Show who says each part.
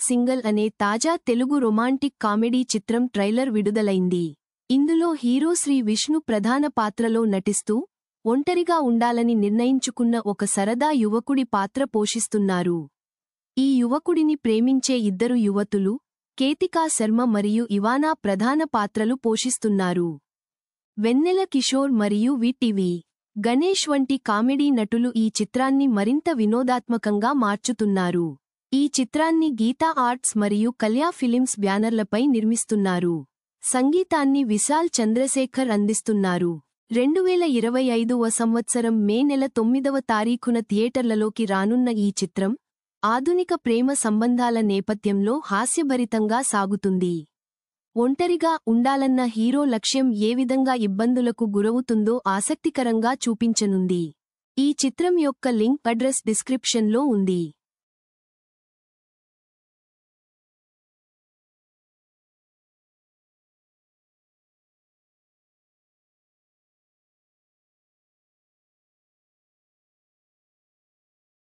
Speaker 1: Single అనే తాజా Telugu romantic comedy చిత్రం ట్రైలర్ విడుదలైంది. ఇందులో హీరో శ్రీ విష్ణు ప్రధాన పాత్రలో నటిస్తూ ఒంటరిగా ఉండాలని నిర్ణయించుకున్న ఒక సరదా యువకుడి పాత్ర పోషిస్తున్నారు. ఈ యువకుడిని ప్రేమించే ఇద్దరు యువతులు, కేతికా శర్మ మరియు ఇవానా ప్రధాన పాత్రలు పోషిస్తున్నారు. వెన్నెల కిషోర్ మరియు వి.టి.వి. గణేష్ వంటి కామెడీ నటులు ఈ చిత్రాన్ని మరింత వినోదాత్మకంగా మార్చుతున్నారు. ఈ చిత్రాన్ని గీతా ఆర్ట్స్ మరియు కళ్యా ఫిలిమ్స్ బ్యానర్లపై నిర్మిస్తున్నారు. సంగీతాన్ని విశాల్ చంద్రశేఖర్ అందిస్తున్నారు. 2025వ సంవత్సరం మే నెల 9వ తారీఖున థియేటర్లలోకి రానున్న ఈ చిత్రం ఆధునిక ప్రేమ సంబంధాల నేపథ్యంలో హాస్యభరితంగా సాగుతుంది. ఒంటరిగా ఉండాలన్న హీరో లక్ష్యం ఏ విధంగా ఇబ్బందులకు గురవుతుందో ఆసక్తికరంగా చూపించనుంది. ఈ చిత్రం యొక్క లింక్ అడ్రస్ డిస్క్రిప్షన్లో ఉంది.